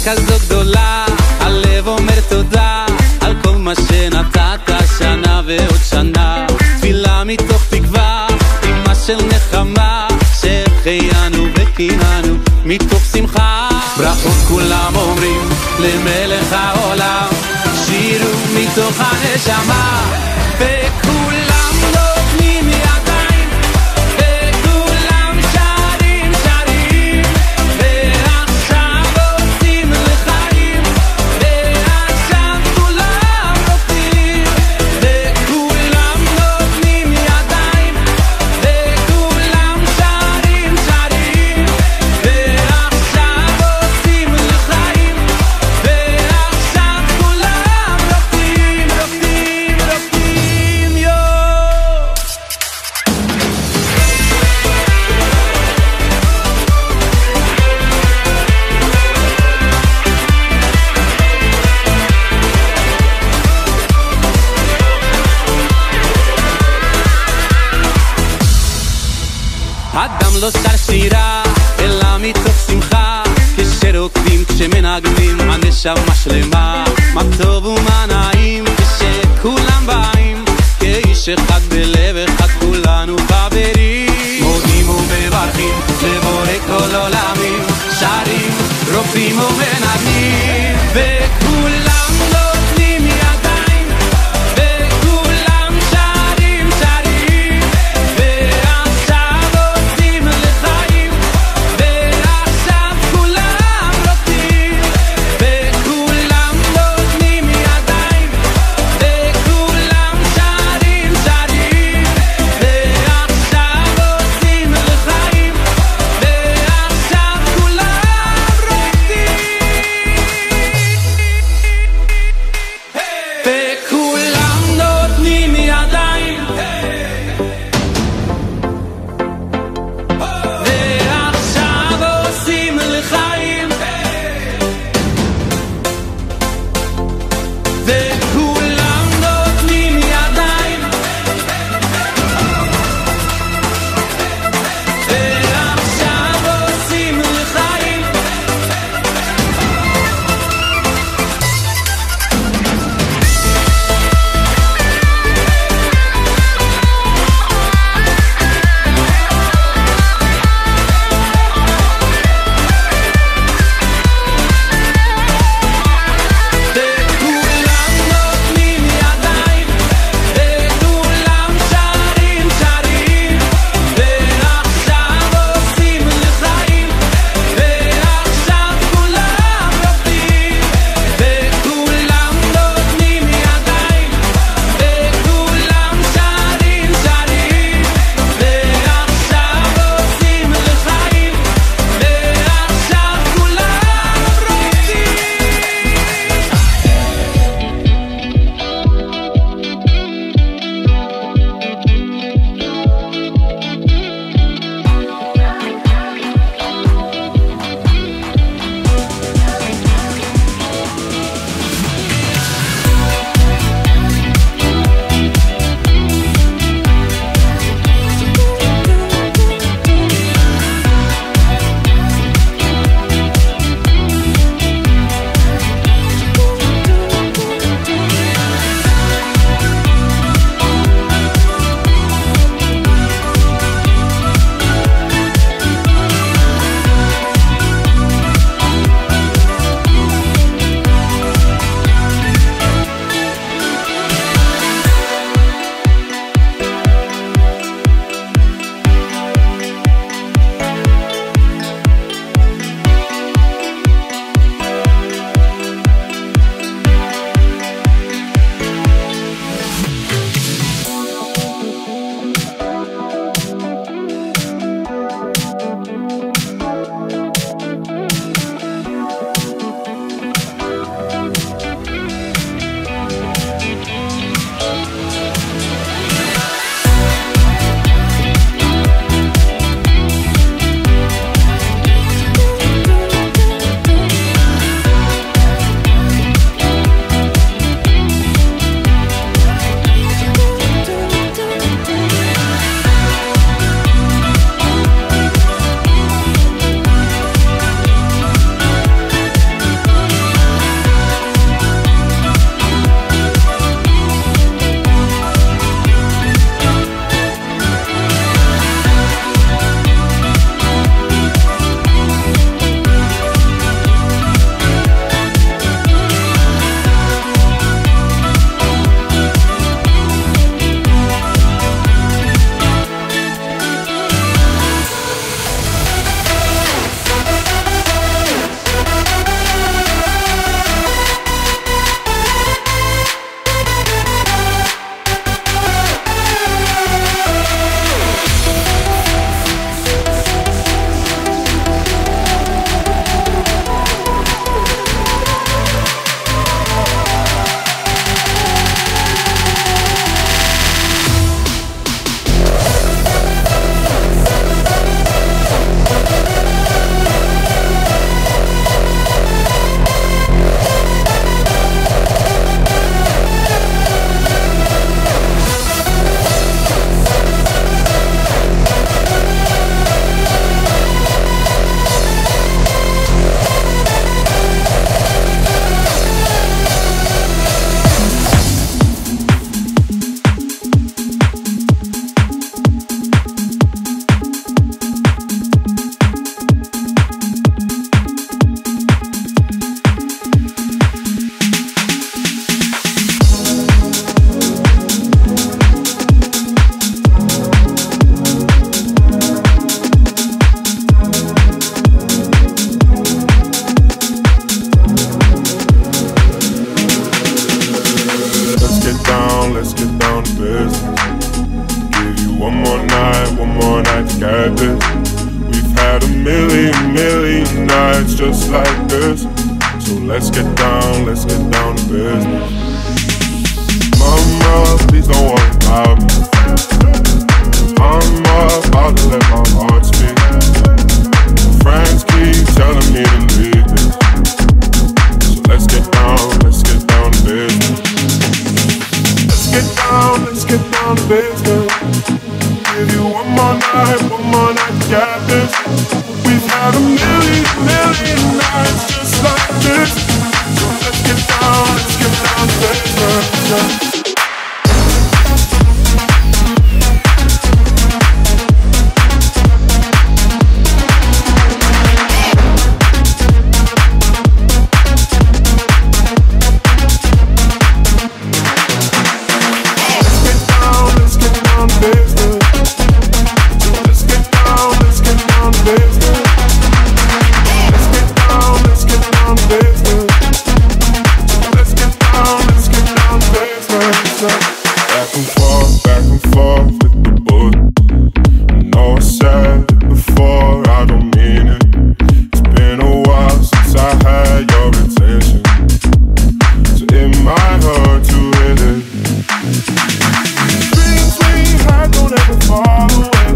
כזו גדולה, הלב אומר תודה על כל מה שנתת שנה ועוד שנה. תפילה מתוך תקווה, אימה של נחמה, שהחיינו וקיננו מתוך שמחה. ברכות כולם אומרים למלך העולם, שירו מתוך הנשמה, וכולם נותנים ידיים, וכולם שרים שרים, ועכשיו רוצים לחיים, ועכשיו כולם רוצים, וכולם נותנים ידיים, וכולם שרים שרים, ועכשיו רוצים לחיים, ועכשיו כולם רוקדים, רוקדים, רוקדים, יו. אדם לא שר שירה, אלא מתוך שמחה, כשרוקדים, כשמנגנים, הנשמה שלמה. מה טוב ומה נעים, כשכולם באים, כאיש אחד בלב אחד, כולנו חברים. מודים ומברכים, לבורא כל עולמים, שרים, רוקדים ומנגנים, וכולם נותנים ידיים, וכולם שרים שרים, ועכשיו רוצים לחיים, ועכשיו כולם רוצים, וכולם נותנים ידיים, וכולם שרים שרים, ועכשיו רוצים לחיים, ועכשיו כולם רוצים. had a million nights just like this. So let's get down to business. Mama, please don't worry about me. I'm about to let my heart speak. Friends keep telling me to leave it. So let's get down to business. Let's get down to business. Give you one more night, got this. We've had a million nights just like this. So let's get down to business. Back and forth with the book. I know I said it before, I don't mean it. It's been a while since I had your attention, so it might hurt to hit it. Dreams we had don't ever fall away.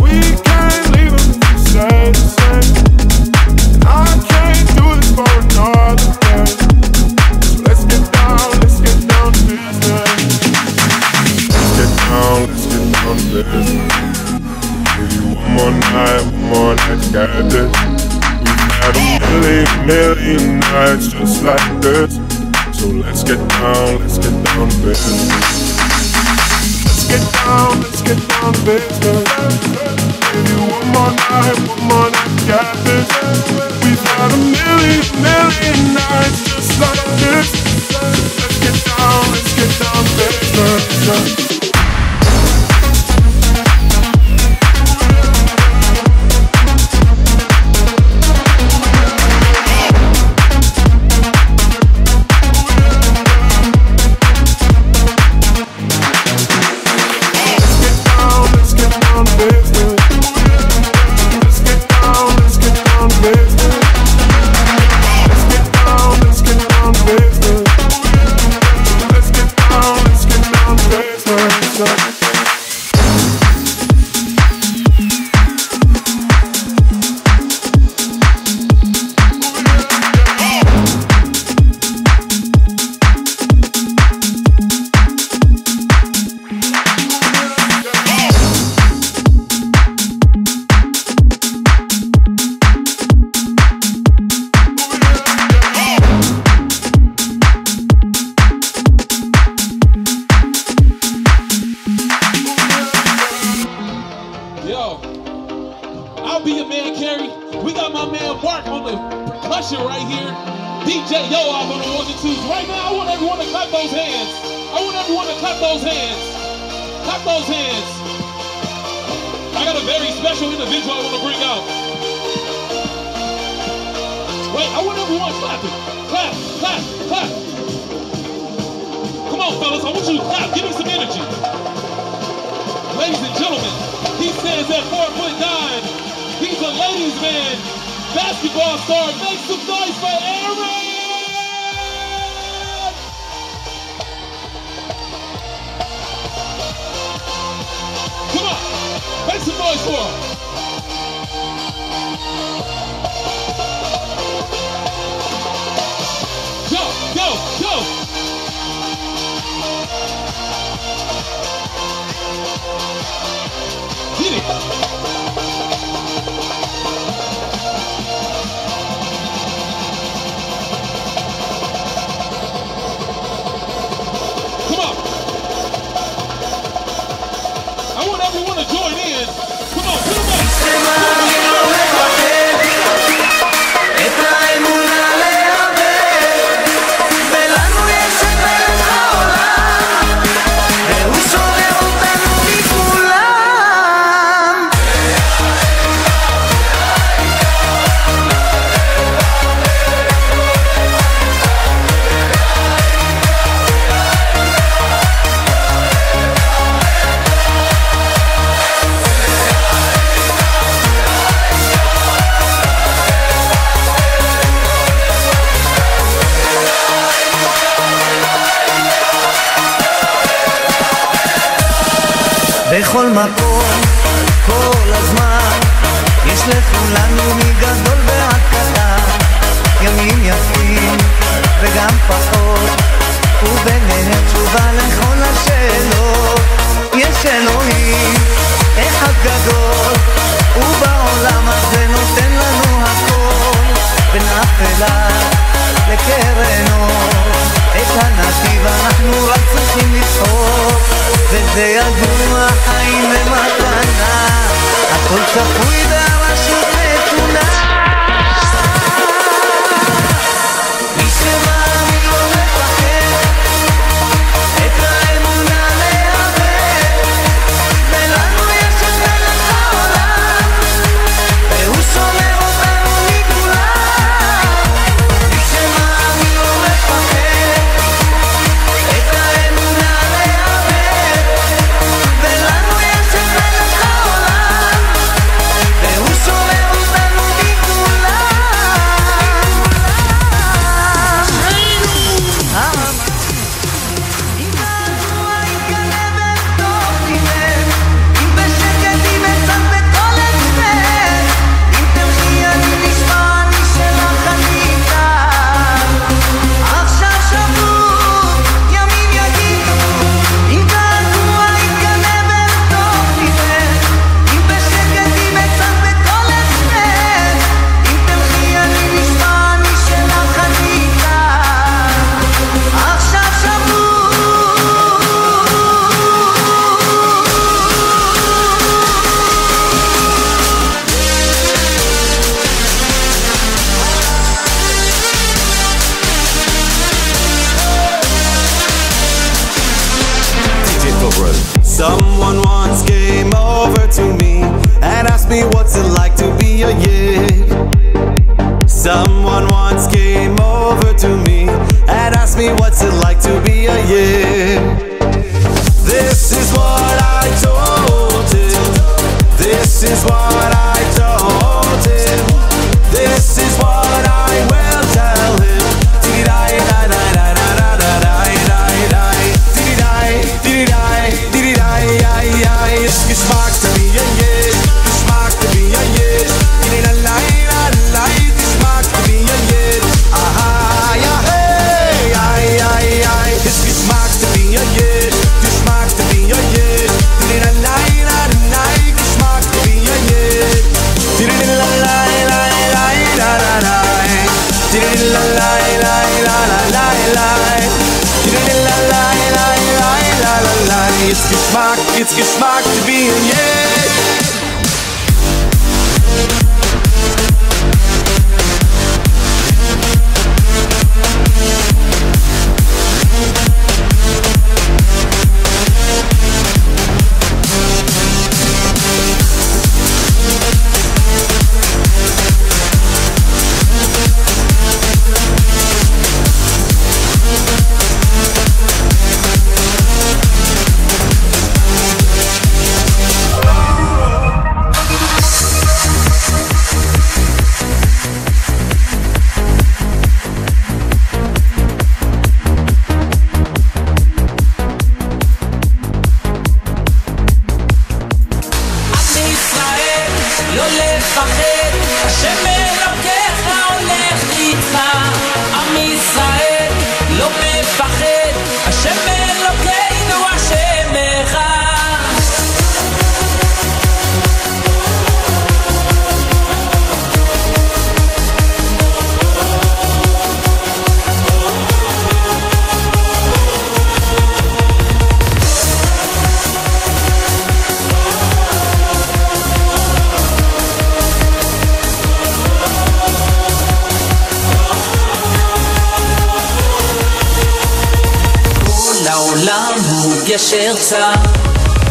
We can't leave them if you say the same. And I can't do this for another day. So let's get down to business. Let's get down to business. Give you one more night, got this. We've had a million nights just like this. So let's get down to business. Let's get down to business. Give you one more night, got this. We've had a million nights just like this. Let's get down to business. I'll be your man, Kerry. We got my man Mark on the percussion right here. DJ Yoav on the ones and twos. Right now, I want everyone to clap those hands. I want everyone to clap those hands. Clap those hands. I got a very special individual I want to bring out. Wait, I want everyone clapping. Clap, clap, clap. Come on, fellas. I want you to clap. Give me some energy. Ladies and gentlemen, he stands at 4'9". He's a ladies' man, basketball star. Make some noise for Aaron! Come on, make some noise for him. Go! Get it! I want everyone to join in. Come on, put them בכל מקום, כל הזמן יש לכולנו מגדול ועד קטן, ימים יפים וגם פחות, וביניהם תשובה לכל השאלות. יש אלוהים אחד גדול, ובעולם הזה נותן לנו הכל, בין אפלה לקרן אור, את הנתיב אנחנו רק צריכים לבחור, וזה ידוע חיים ומתנה, הכל צפוי והרשות נתונה. מי שמאמין לא מפחד, את האמונה להיאבק, ולנו יש את מלך העולם, והוא שומר אותנו מכולם. מי שמאמין לא מפחד, את האמונה להיאבק, ולנו יש את מלך העולם, והוא שומר אותנו מכולם. אם געגוע, אם כלבת טוב ליבך, אם בשקט, אם עצת בכל הספק, אם תלכי אני נשמע, אני שלך אני איתך. עכשיו שברו, ימים יגידו, אם געגוע, אם כלבת טוב ליבך, אם בשקט, אם עצת בכל הספק, אם תלכי אני נשמע, אני שלך אני איתך. עכשיו שברו. Someone once came over to me and asked me what's it like to be a yid. Someone once came over to me and asked me what's it like to be a yid. This is what I told him. This is what I told him. This is what I will tell him. It's Geschmack to be a yid, Geschmack to be a yid. It ain't a lie, Geschmack to be a yid. Aha, yeah, hey, ay. It's Geschmack to be a yid, Geschmack to be a yid. It ain't a lie, Geschmack to be a yid. It ain't a lie. It ain't a lie. It's Geschmack to be a yid. ישר צר,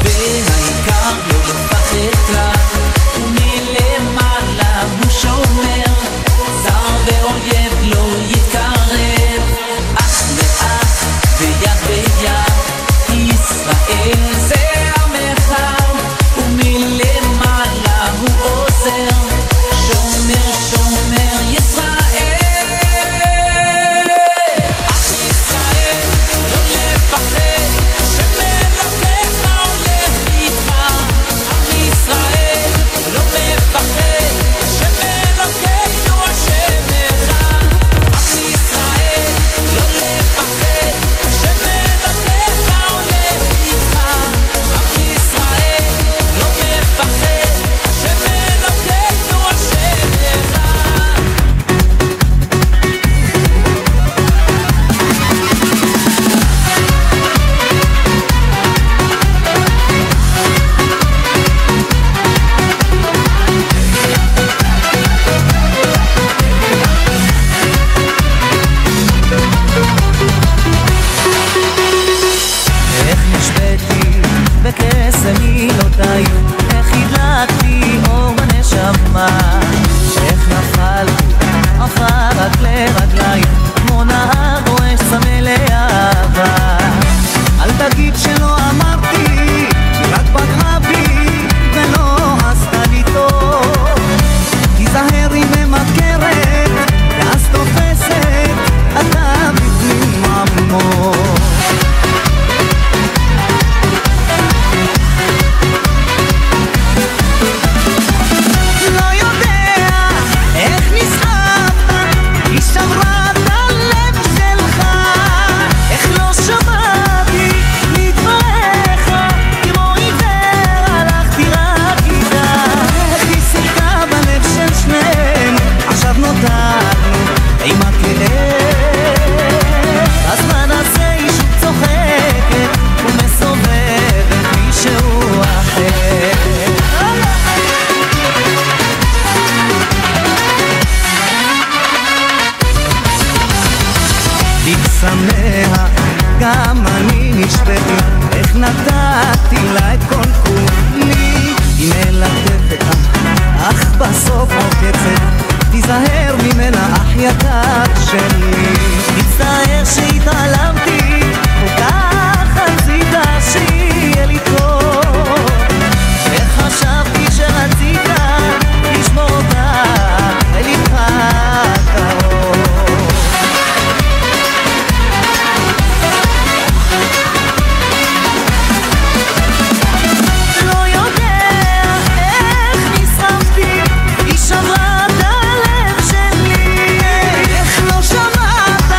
והעיקר לא לפחד כלל, ומלמעלה הוא שומר, זר ואויב לא יתקרב, אך לאט ויד ביד, ישראל זה עמך, ומלמעלה הוא עוזר, שומר שומר ישראל. אך ישראל לא לפחד, שמלוקח כמה אני נשבתי, איך נתתי לה את כל כולי. היא מלטפת אך בסוף עוקצת, תיזהר ממנה אח יקר שלי. מצטער שהתעלמתי, כל כך רצית שיהיה לי טוב, וחשבתי שרצית לשמור אותה ללבך קרוב. לא יודע איך נשרפתי, היא שברה את הלב שלי. איך לא שמעת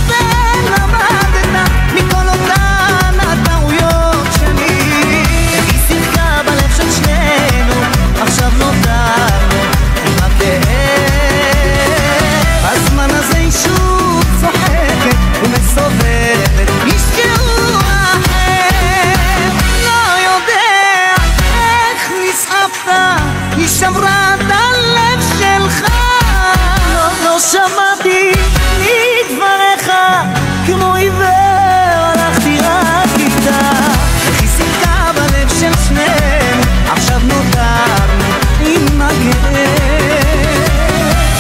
ולמדת מכל אותן הטעויות שלי. היא שיחקה בלב של שנינו, עכשיו נותרנו עם הכאב. בזמן הזה היא שוב צוחקת ומסובבת משהו אחר. לא יודע איך נסחפת, היא שברה את הלב שלך. לא שמעתי מדבריך, כמו עיוור הלכתי רק איתה. היא שיחקה בלב של שנינו, עכשיו נותרנו עם הכאב.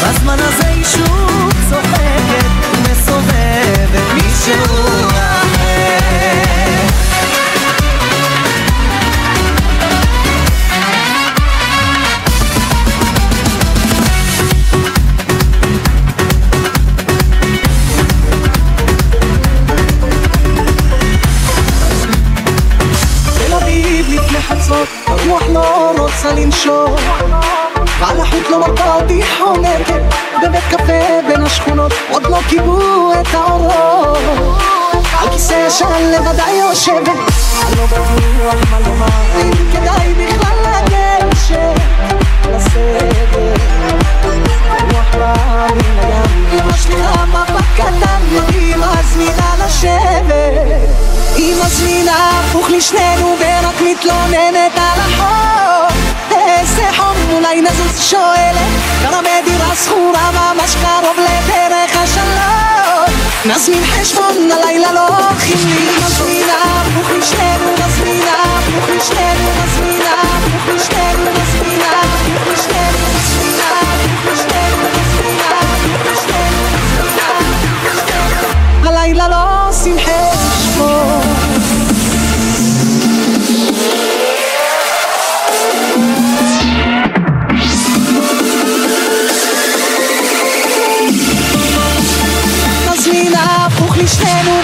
בזמן הזה היא שוב צוחקת ומסובבת משהו אחר. תל אביב לפני חצות, הרוח לא רוצה לנשור, ועל החוט לא מרפה אותי חונקת, בבית קפה בין השכונות עוד לא קיבלו את האורות. על כיסא ישן לבדי יושבת, אני לא בטוח מה לומר, אם כדאי בכלל לגשת לסדר. רוח בעלים לים, אמא שלי המפה קטן, היא מזמינה לשבת. היא מזמינה הפוך לשנינו ורק מתלוננת על החור. איזה חום, אולי נזוז שואלת, גרה בדירה שכורה ממש קרוב לדרך השלום. נזמין חשבון, הלילה לא הולכים לי. מזמינה הפוך לשנינו, מזמינה הפוך לשנינו, מזמינה הפוך לשנינו, מזמינה הפוך לשנינו, מזמינה הפוך לשנינו, מזמינה הפוך לשנינו, הלילה לא עושים חשבון. מזמינה הפוך לשנינו,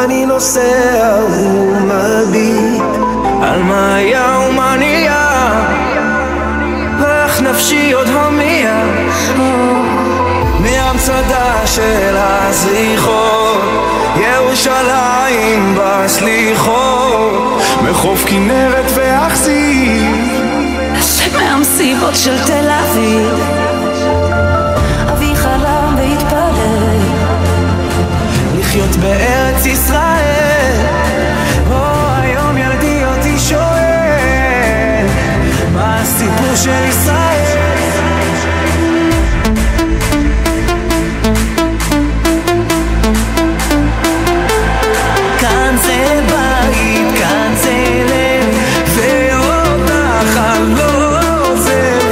אני נוסע ומביט על מה היה ומה נהיה, ואך נפשי עוד הומייה מהמצדה של הזריחות, ירושלים בסליחות, מחוף כנרת ואכזיב, מהמסיבות של תל אביב. אבי חלם והתפלל לחיות בארץ ישראל. היום ילדי אותי שואל מה הסיפור של ישראל. כאן זה בית, כאן זה לב, ואותך אני לא עוזב.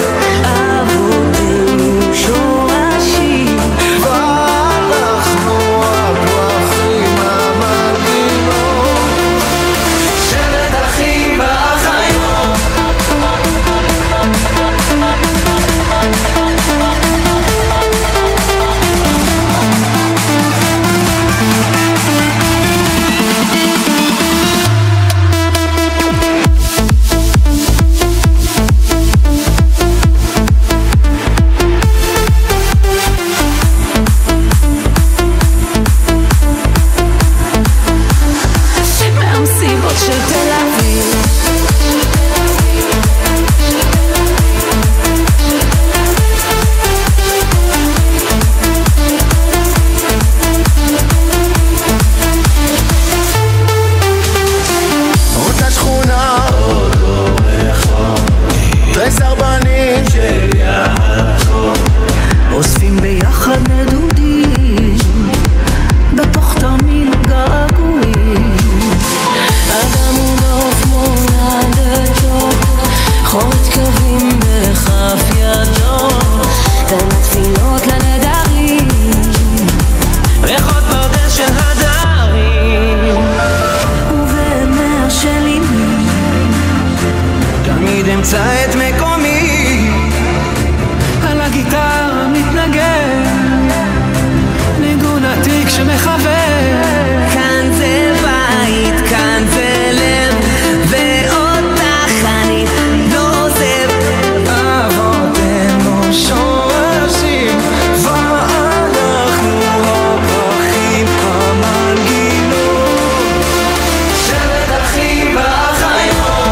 אבותינו שורשים, ואנחנו הפרחים המלא. אמצא את מקומי על הגיטרה מתנגן ניגון עתיק שמחבר כאן זה בית, כאן זה לב ואותך אני לא עוזב אבותינו שורשים ואנחנו הפרחים המנגינות שבט אחים ואחיות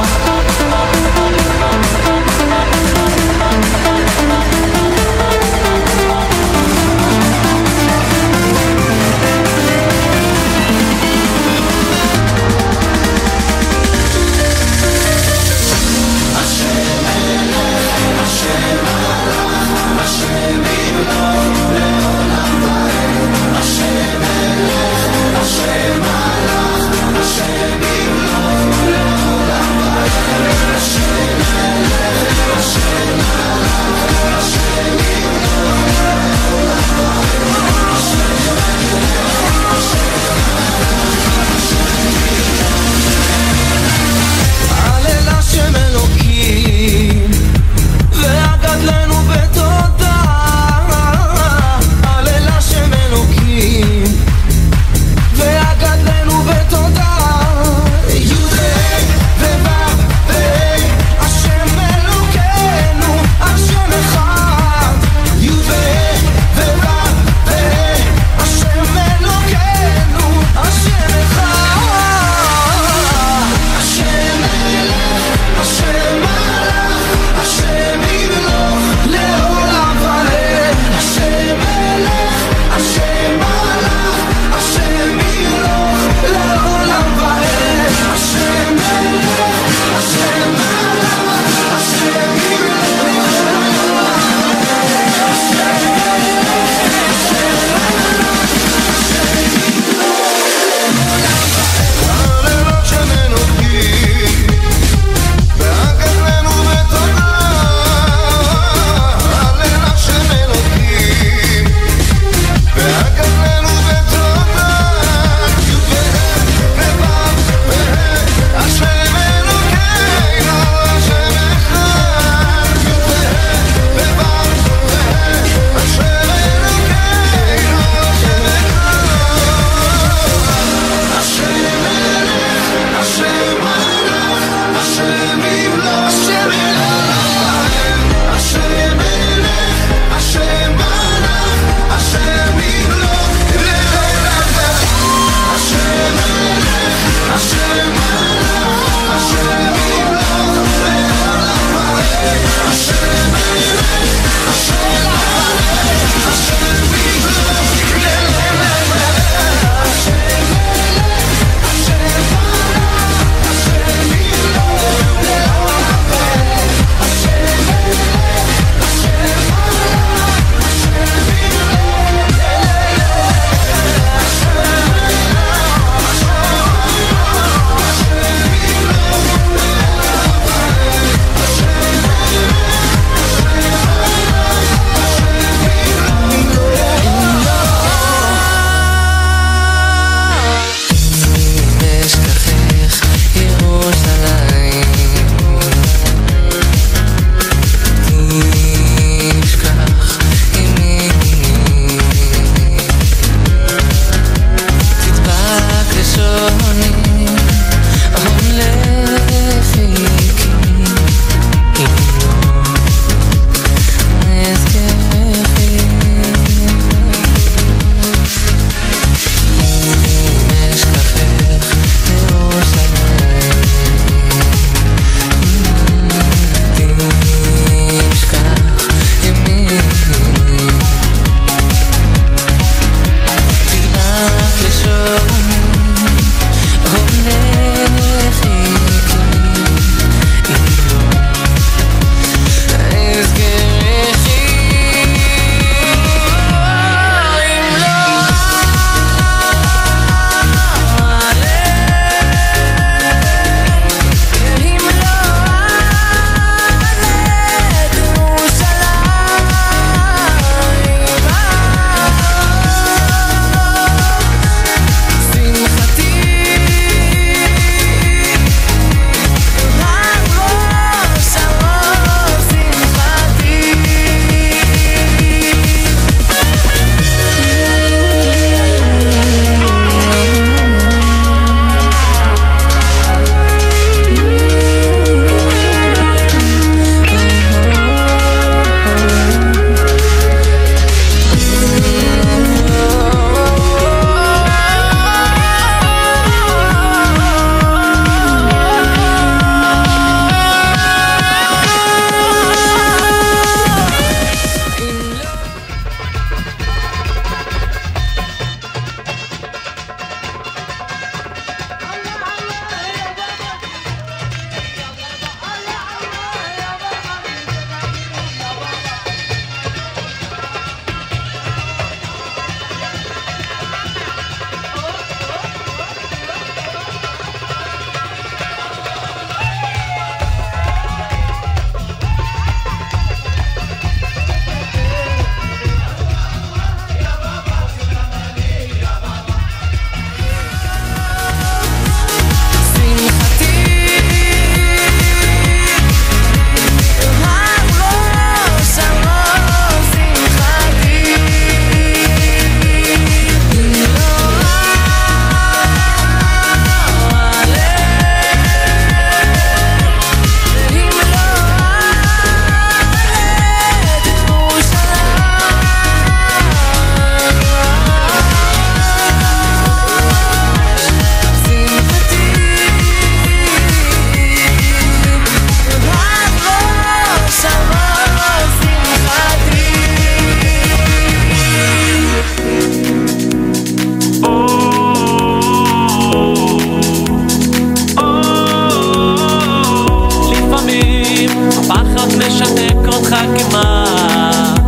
משתק אותך כמעט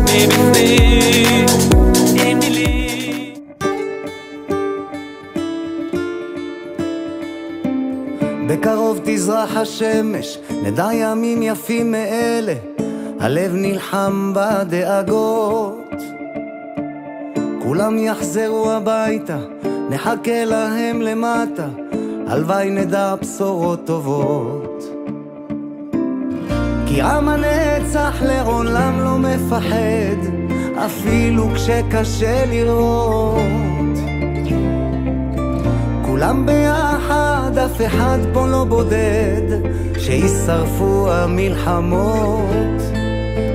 מבפנים עם מילים. בקרוב תזרח השמש, נדע ימים יפים מאלה, הלב נלחם בדאגות. כולם יחזרו הביתה, נחכה להם למטה, הלוואי נדע בשורות טובות. כי עם הנצח לעולם לא מפחד, אפילו כשקשה לראות. כולם ביחד, אף אחד פה לא בודד, שישרפו המלחמות.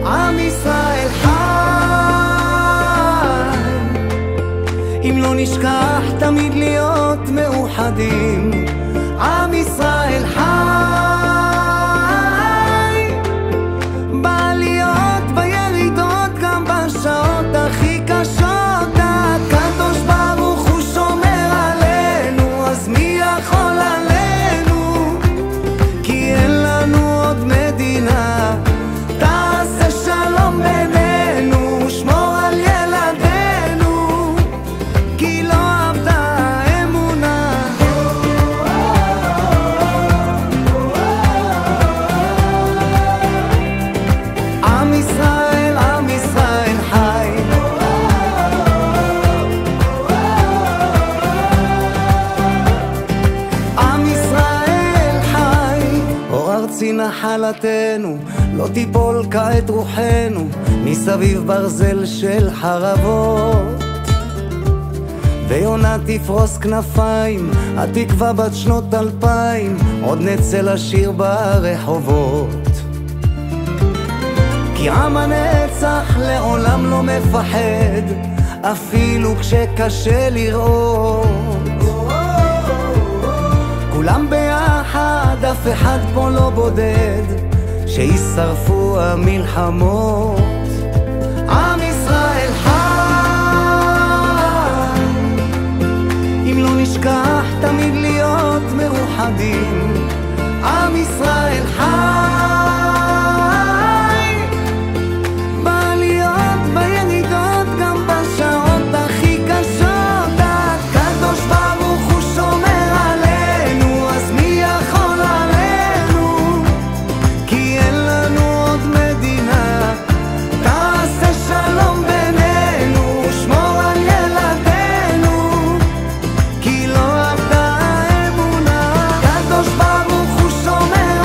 עם ישראל חי, אם לא נשכח תמיד להיות מאוחדים. עם ישראל חי, בעליות בירידות, גם בשעות הכי קשות. הקדוש ברוך הוא שומר עלינו, אז מי יכול עלינו? כי אין לנו עוד מדינה. תעשה שלום בינינו, שמור על ילדינו, כי לא עבדה האמונה. עם ישראל, עם ישראל חי. עם ישראל חי. אור ארצי נחלתנו, לא תיפול כעת רוחנו, מסביב ברזל של חרבות. ויונה תפרוס כנפיים, התקווה בת שנות 2000, עוד נצא לשיר ברחובות. כי עם הנצח לעולם לא מפחד, אפילו כשקשה לראות. כולם ביחד, אף אחד פה לא בודד, שישרפו המלחמות. עם ישראל חי, אם לא נשכח תמיד להיות מאוחדים. עם ישראל חי, בעליות בירידות, גם בשעות הכי קשות. הקדוש ברוך הוא שומר עלינו, אז מי יכול עלינו? כי אין לנו עוד מדינה. תעשה שלום בינינו, שמור על ילדינו, כי לא עבדה האמונה. הקדוש ברוך הוא שומר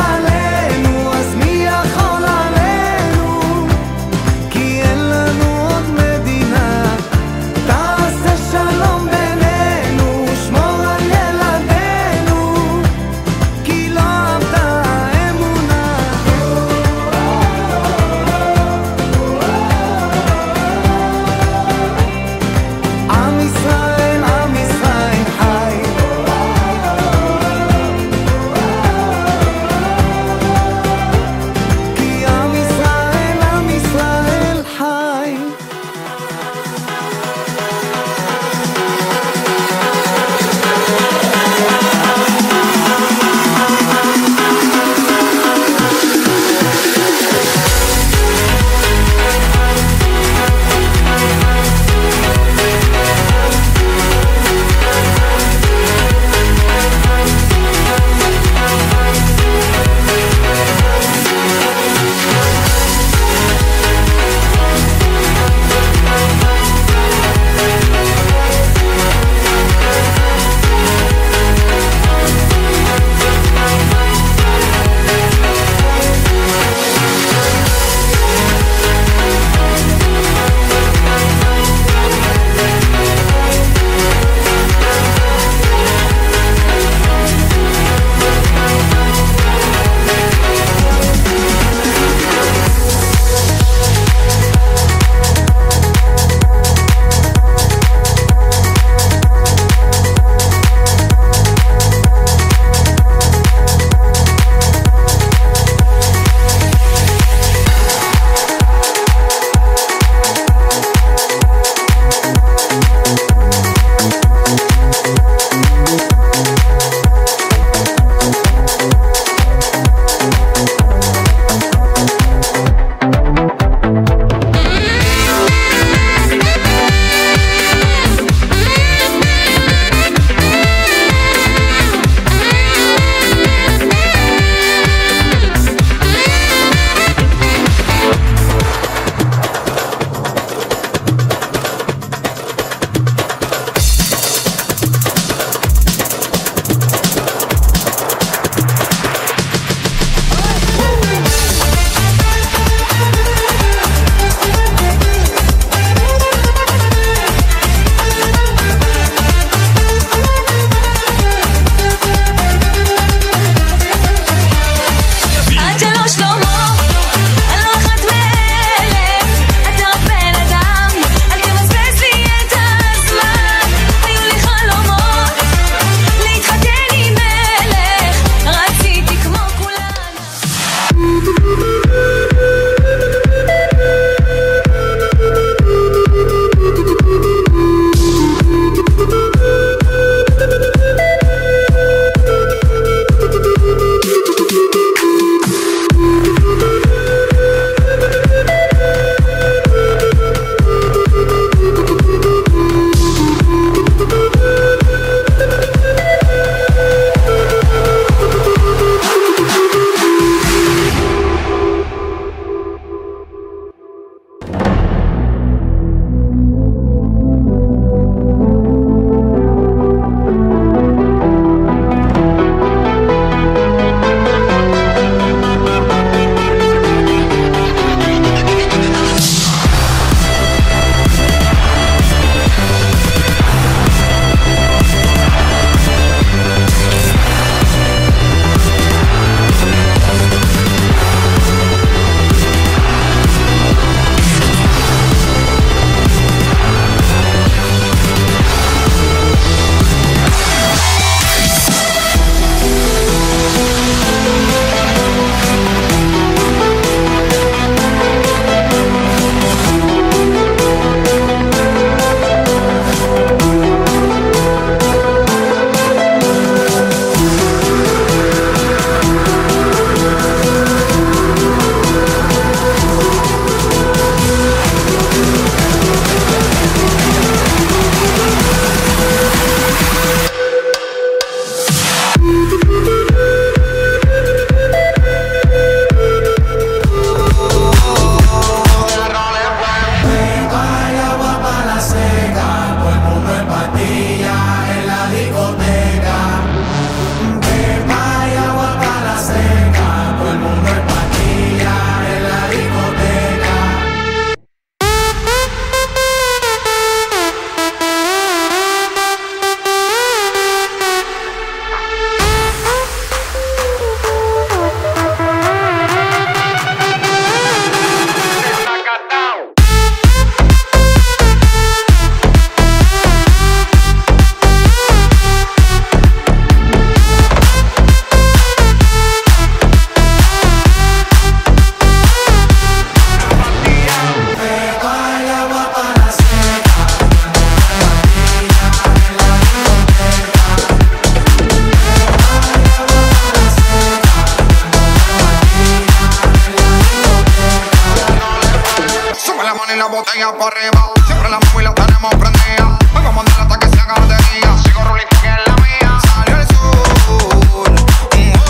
la botella para arriba. Siempre la móvil la tenemos prendida. Vengo a mandar hasta que se haga de día. Sigo rolling que es la mía. Salió el sol, un gol. Primera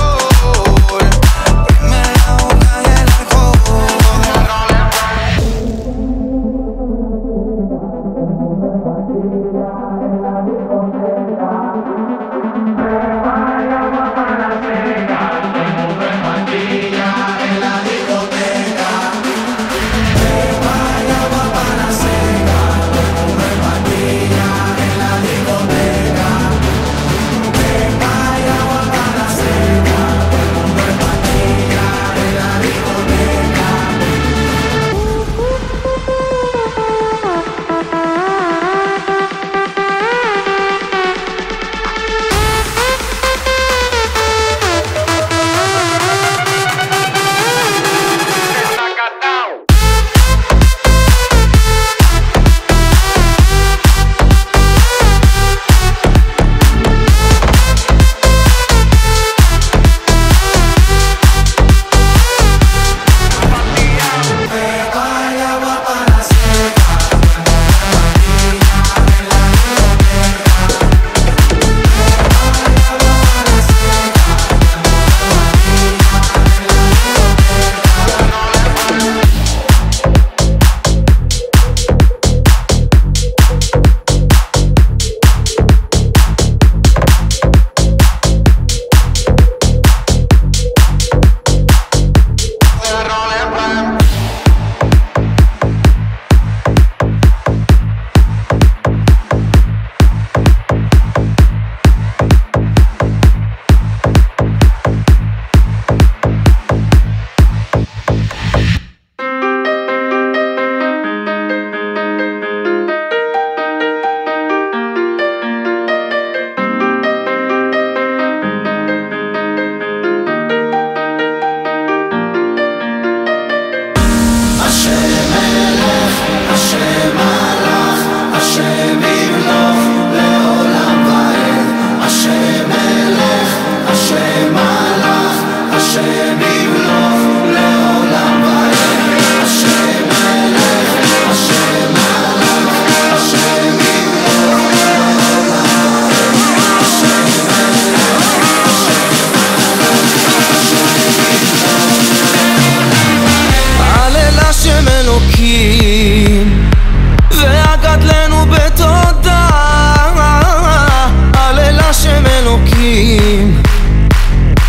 boca y el alcohol.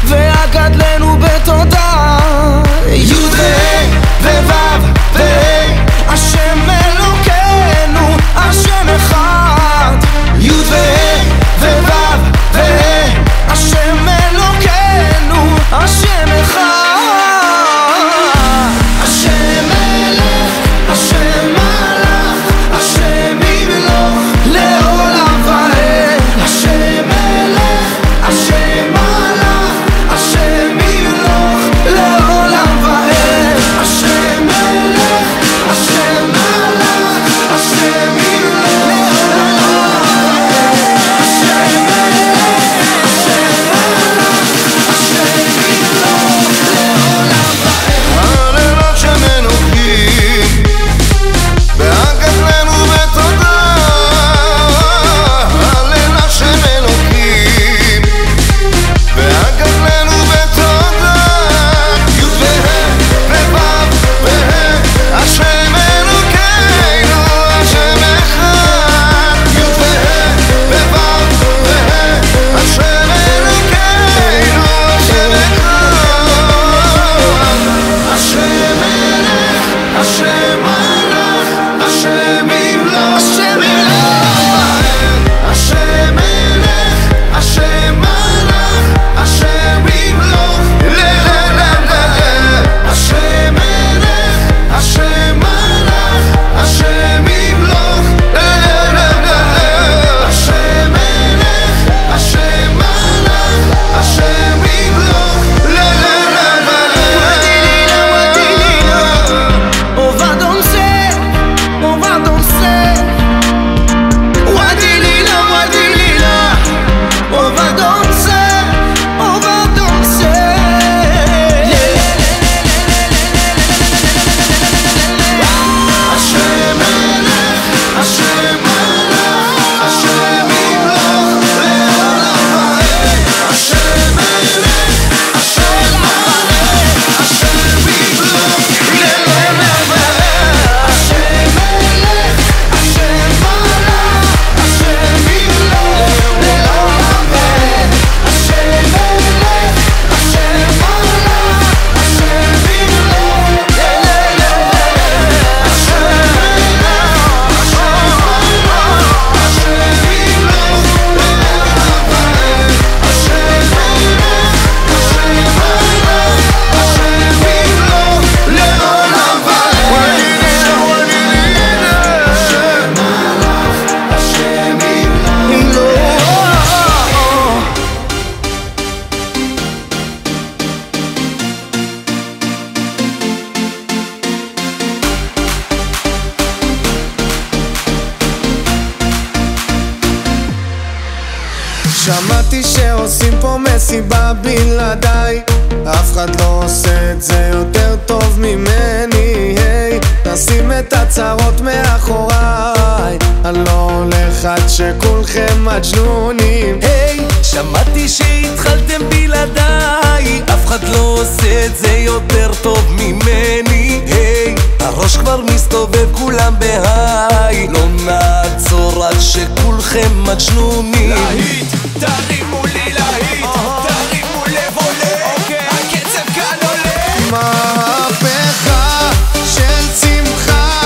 והגדלנו בתודה שמעתי שעושים פה מסיבה בלעדיי, אף אחד לא עושה את זה יותר טוב ממני. היי, נשים את הצרות מאחוריי, אני לא הולך עד שכולכם מג'נונים. היי, שמעתי שהתחלתם בלעדיי, אף אחד לא עושה את זה יותר טוב ממני. היי, הראש כבר מסתובב כולם בהיי, לא נעצור עד שכולכם מג'נונים. להיט, תרימו לי להיט, תרימו לב עולה, הקצב כאן עולה. מהפכה של שמחה,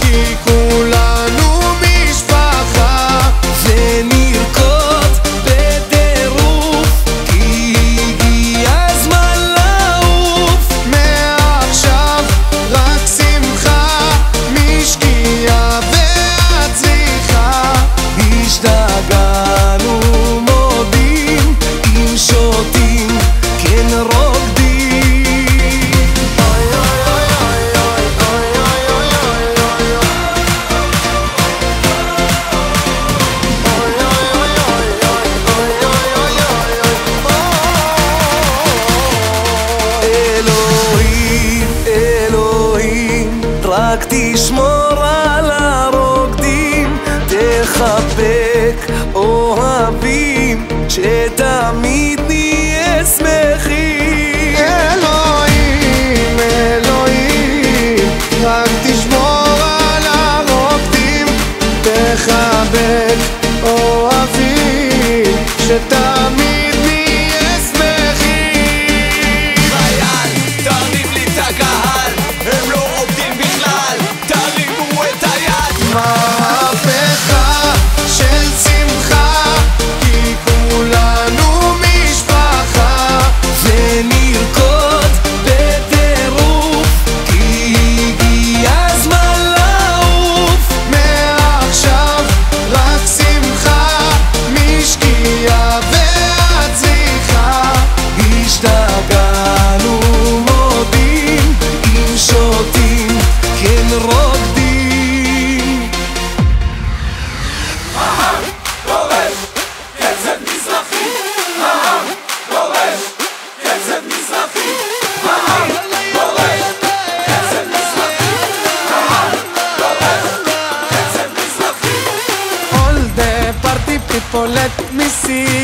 כי כולנו משפחה, ונרקוד בטירוף, כי הגיע הזמן לעוף. מעכשיו רק שמחה, משקיעה ועד צריכה. השתגענו מודים, אם שותים כן רוקדים. אלוהים, אלוהים, רק תשמור על הרוקדים, תחבק אוהבים, שתמיד נהיה שמחים. אלוהים, אלוהים, רק תשמור על הרוקדים, תחבק אוהבים, שתמיד נהיה שמחים. חייל, תרים לי את הקהל, הם לא רוקדים בכלל, תרימו את היד. מהפכה של שמחה, כי כולנו משפחה, ונרקוד בטירוף, כי הגיע הזמן לעוף. מעכשיו רק שמחה, משקיעה ועד צריכה. השתגענו מודים, אם שותים כן רוקדים. דורש, קצב מזרחי, דורש, קצב מזרחי, דורש, קצב מזרחי, דורש, קצב מזרחי. All the party people let me see